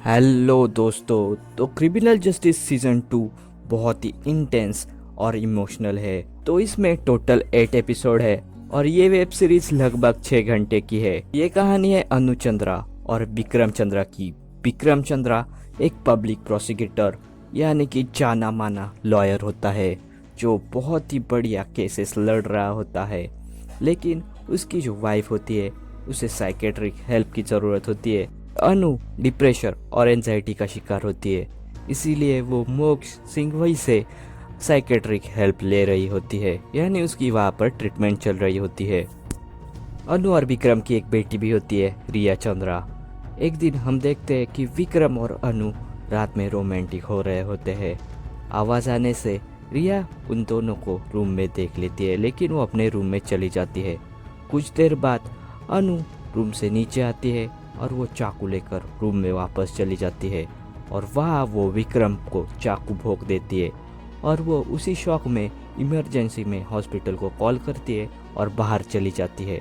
Hello दोस्तों। तो criminal justice season 2 बहुत ही इंटेंस और इमोशनल है। तो इसमें टोटल 8 एपिसोड है और ये वेब सीरीज लगभग 6 घंटे की है। ये कहानी है अनु चंद्रा और विक्रम चंद्रा की। विक्रम चंद्रा एक पब्लिक प्रोसिक्यूटर यानी कि जाना माना लॉयर होता है जो बहुत ही बढ़िया केसेस लड़ रहा होता है। लेकिन उसकी जो वाइफ होती है उसे साइकेट्रिक हेल्प की ज़रूरत होती है। अनु डिप्रेशन और एंजाइटी का शिकार होती है, इसीलिए वो मोक्ष सिंह वही से साइकेट्रिक हेल्प ले रही होती है, यानी उसकी वहाँ पर ट्रीटमेंट चल रही होती है। अनु और विक्रम की एक बेटी भी होती है, रिया चंद्रा। एक दिन हम देखते हैं कि विक्रम और अनु रात में रोमांटिक हो रहे होते हैं। आवाज़ आने से रिया उन दोनों को रूम में देख लेती है, लेकिन वो अपने रूम में चली जाती है। कुछ देर बाद अनु रूम से नीचे आती है और वो चाकू लेकर रूम में वापस चली जाती है और वहाँ वो विक्रम को चाकू भोंक देती है और वो उसी शौक में इमरजेंसी में हॉस्पिटल को कॉल करती है और बाहर चली जाती है।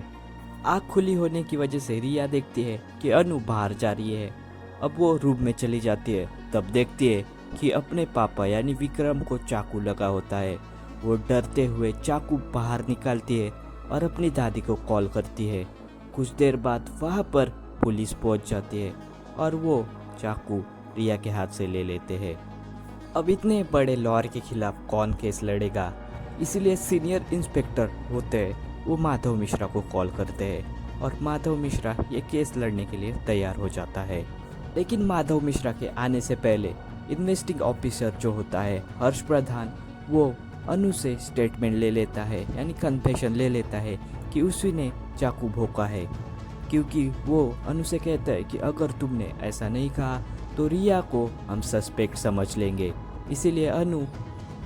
आँख खुली होने की वजह से रिया देखती है कि अनु बाहर जा रही है। अब वो रूम में चली जाती है, तब देखती है कि अपने पापा यानी विक्रम को चाकू लगा होता है। वो डरते हुए चाकू बाहर निकालती है और अपनी दादी को कॉल करती है। कुछ देर बाद वहाँ पर पुलिस पहुंच जाती है और वो चाकू रिया के हाथ से ले लेते हैं। अब इतने बड़े लॉयर के खिलाफ कौन केस लड़ेगा, इसीलिए सीनियर इंस्पेक्टर होते हैं वो माधव मिश्रा को कॉल करते हैं और माधव मिश्रा ये केस लड़ने के लिए तैयार हो जाता है। लेकिन माधव मिश्रा के आने से पहले इन्वेस्टिंग ऑफिसर जो होता है हर्ष प्रधान, वो अनु से स्टेटमेंट ले लेता है यानी कन्फेशन ले लेता है कि उसी ने चाकू भोंका है, क्योंकि वो अनु से कहता है कि अगर तुमने ऐसा नहीं कहा तो रिया को हम सस्पेक्ट समझ लेंगे। इसीलिए अनु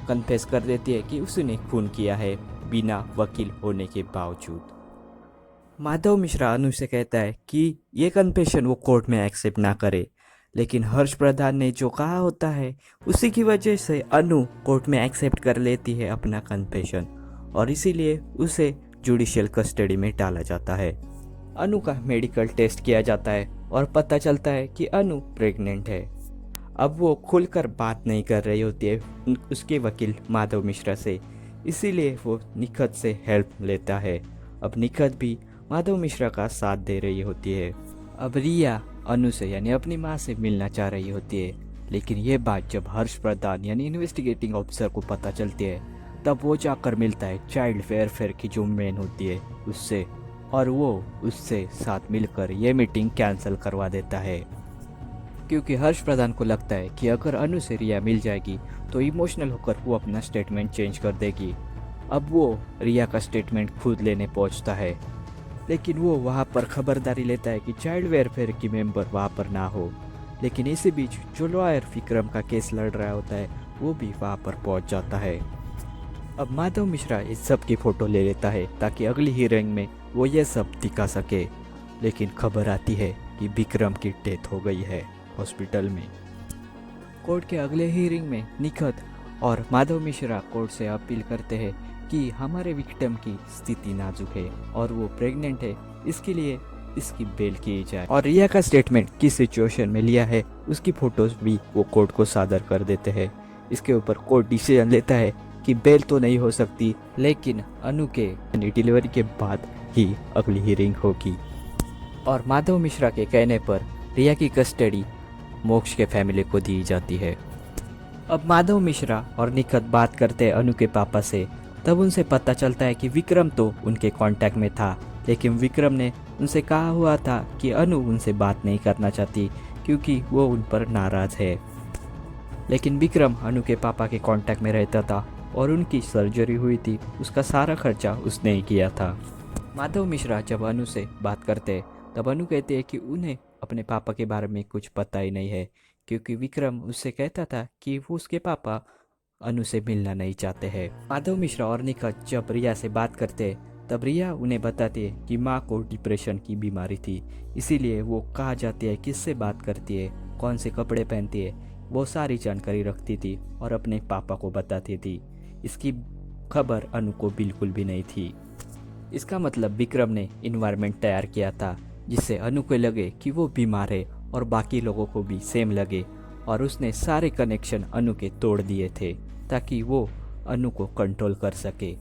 कन्फेस कर देती है कि उसने खून किया है बिना वकील होने के बावजूद। माधव मिश्रा अनु से कहता है कि ये कन्फेशन वो कोर्ट में एक्सेप्ट ना करे, लेकिन हर्ष प्रधान ने जो कहा होता है उसी की वजह से अनु कोर्ट में एक्सेप्ट कर लेती है अपना कन्फेशन और इसीलिए उसे जुडिशियल कस्टडी में डाला जाता है। अनु का मेडिकल टेस्ट किया जाता है और पता चलता है कि अनु प्रेग्नेंट है। अब वो खुलकर बात नहीं कर रही होती है उसके वकील माधव मिश्रा से, इसीलिए वो निखत से हेल्प लेता है। अब निखत भी माधव मिश्रा का साथ दे रही होती है। अब रिया अनु से यानी अपनी माँ से मिलना चाह रही होती है, लेकिन ये बात जब हर्ष प्रधान यानी इन्वेस्टिगेटिंग ऑफिसर को पता चलती है तब वो जाकर मिलता है चाइल्ड वेलफेयर की जो मेन होती है उससे, और वो उससे साथ मिलकर ये मीटिंग कैंसिल करवा देता है, क्योंकि हर्ष प्रधान को लगता है कि अगर अनु से रिया मिल जाएगी तो इमोशनल होकर वो अपना स्टेटमेंट चेंज कर देगी। अब वो रिया का स्टेटमेंट खुद लेने पहुंचता है, लेकिन वो वहाँ पर खबरदारी लेता है कि चाइल्ड वेलफेयर की मेंबर वहाँ पर ना हो। लेकिन इसी बीच जो लॉयर विक्रम का केस लड़ रहा होता है वो भी वहाँ पर पहुँच जाता है। अब माधव मिश्रा इस सब की फ़ोटो ले लेता है ताकि अगली हियरिंग में वो ये सब दिखा सके, लेकिन खबर आती है कि विक्रम की डेथ हो गई है हॉस्पिटल में। कोर्ट के अगले हियरिंग में निखत और माधव मिश्रा कोर्ट से अपील करते हैं कि हमारे विक्टिम की स्थिति नाजुक है और वो प्रेग्नेंट है, इसके लिए इसकी बेल की जाए और रिया का स्टेटमेंट किस सिचुएशन में लिया है उसकी फ़ोटोज़ भी वो कोर्ट को सादर कर देते हैं। इसके ऊपर कोर्ट डिसीजन लेता है कि बेल तो नहीं हो सकती, लेकिन अनु के डिलीवरी के बाद ही अगली हियरिंग होगी। और माधव मिश्रा के कहने पर रिया की कस्टडी मोक्ष के फैमिली को दी जाती है। अब माधव मिश्रा और निखत बात करते हैं अनु के पापा से, तब उनसे पता चलता है कि विक्रम तो उनके कांटेक्ट में था, लेकिन विक्रम ने उनसे कहा हुआ था कि अनु उनसे बात नहीं करना चाहती क्योंकि वो उन पर नाराज़ है। लेकिन विक्रम अनु के पापा के कांटेक्ट में रहता था और उनकी सर्जरी हुई थी, उसका सारा खर्चा उसने ही किया था। माधव मिश्रा जब अनु से बात करते तब अनु कहते हैं कि उन्हें अपने पापा के बारे में कुछ पता ही नहीं है, क्योंकि विक्रम उससे कहता था कि वो उसके पापा अनु से मिलना नहीं चाहते हैं। माधव मिश्रा और निखत जब रिया से बात करते तब रिया उन्हें बताती है कि माँ को डिप्रेशन की बीमारी थी, इसीलिए वो कहा जाती है किससे बात करती है, कौन से कपड़े पहनती है, वो सारी जानकारी रखती थी और अपने पापा को बताती थी। इसकी खबर अनु को बिल्कुल भी नहीं थी। इसका मतलब विक्रम ने इन्वायरमेंट तैयार किया था जिससे अनु को लगे कि वो बीमार है और बाकी लोगों को भी सेम लगे और उसने सारे कनेक्शन अनु के तोड़ दिए थे ताकि वो अनु को कंट्रोल कर सके।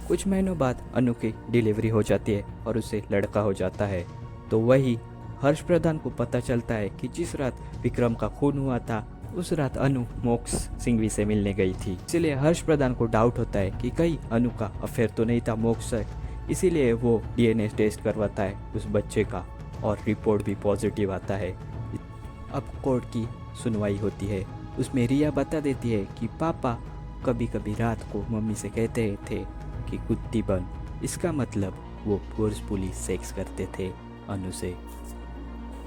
कुछ महीनों बाद अनु की डिलीवरी हो जाती है और उसे लड़का हो जाता है। तो वही हर्ष प्रधान को पता चलता है कि जिस रात विक्रम का खून हुआ था उस रात अनु मोक्ष सिंघवी से मिलने गई थी। इसीलिए हर्ष प्रधान को डाउट होता है कि कहीं अनु का अफेयर तो नहीं था मोक्ष से। इसीलिए वो डीएनए टेस्ट करवाता है उस बच्चे का और रिपोर्ट भी पॉजिटिव आता है। अब कोर्ट की सुनवाई होती है। उसमें रिया बता देती है कि पापा कभी कभी रात को मम्मी से कहते थे कि कुत्ती बन। इसका मतलब वो फोर्सफुली सेक्स करते थे अनु से।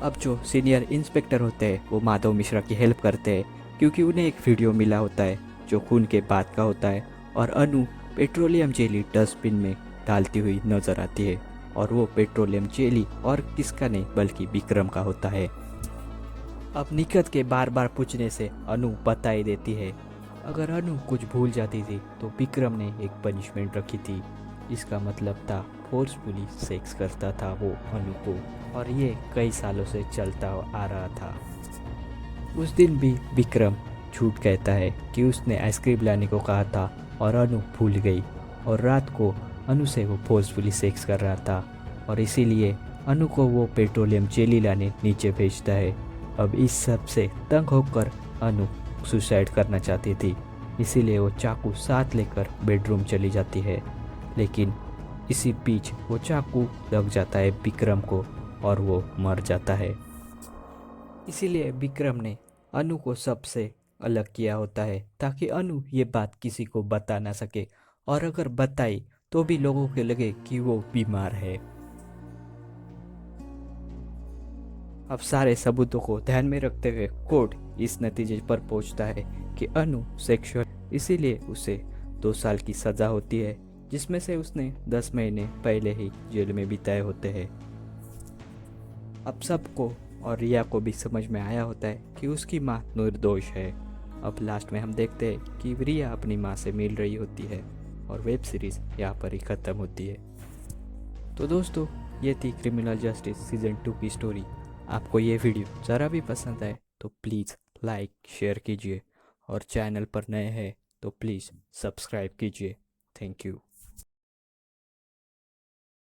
अब जो सीनियर इंस्पेक्टर होते हैं वो माधव मिश्रा की हेल्प करते हैं क्योंकि उन्हें एक वीडियो मिला होता है जो खून के बाद का होता है और अनु पेट्रोलियम जेली डस्टबिन में डालती हुई नजर आती है और वो पेट्रोलियम जेली और किसका नहीं बल्कि विक्रम का होता है। अब निखत के बार बार पूछने से अनु बता ही देती है। अगर अनु कुछ भूल जाती थी तो विक्रम ने एक पनिशमेंट रखी थी। इसका मतलब था फोर्सफुली सेक्स करता था वो अनु को और ये कई सालों से चलता आ रहा था। उस दिन भी विक्रम झूठ कहता है कि उसने आइसक्रीम लाने को कहा था और अनु भूल गई और रात को अनु से वो फोर्सफुली सेक्स कर रहा था और इसीलिए अनु को वो पेट्रोलियम जेली लाने नीचे भेजता है। अब इस सब से तंग होकर अनु सुसाइड करना चाहती थी, इसीलिए वो चाकू साथ लेकर बेडरूम चली जाती है। लेकिन इसी बीच वो चाकू लग जाता है विक्रम को और वो मर जाता है। इसीलिए विक्रम ने अनु को सबसे अलग किया होता है ताकि अनु ये बात किसी को बता ना सके और अगर बताई तो भी लोगों को लगे कि वो बीमार है। अब सारे सबूतों को ध्यान में रखते हुए कोर्ट इस नतीजे पर पहुंचता है कि अनु सेक्सुअल, इसीलिए उसे 2 साल की सजा होती है जिसमें से उसने 10 महीने पहले ही जेल में बिताए होते हैं। अब सबको और रिया को भी समझ में आया होता है कि उसकी माँ निर्दोष है। अब लास्ट में हम देखते हैं कि रिया अपनी माँ से मिल रही होती है और वेब सीरीज यहाँ पर ही ख़त्म होती है। तो दोस्तों ये थी क्रिमिनल जस्टिस सीजन 2 की स्टोरी। आपको ये वीडियो ज़रा भी पसंद आए तो प्लीज़ लाइक शेयर कीजिए और चैनल पर नए हैं तो प्लीज़ सब्सक्राइब कीजिए। Thank you.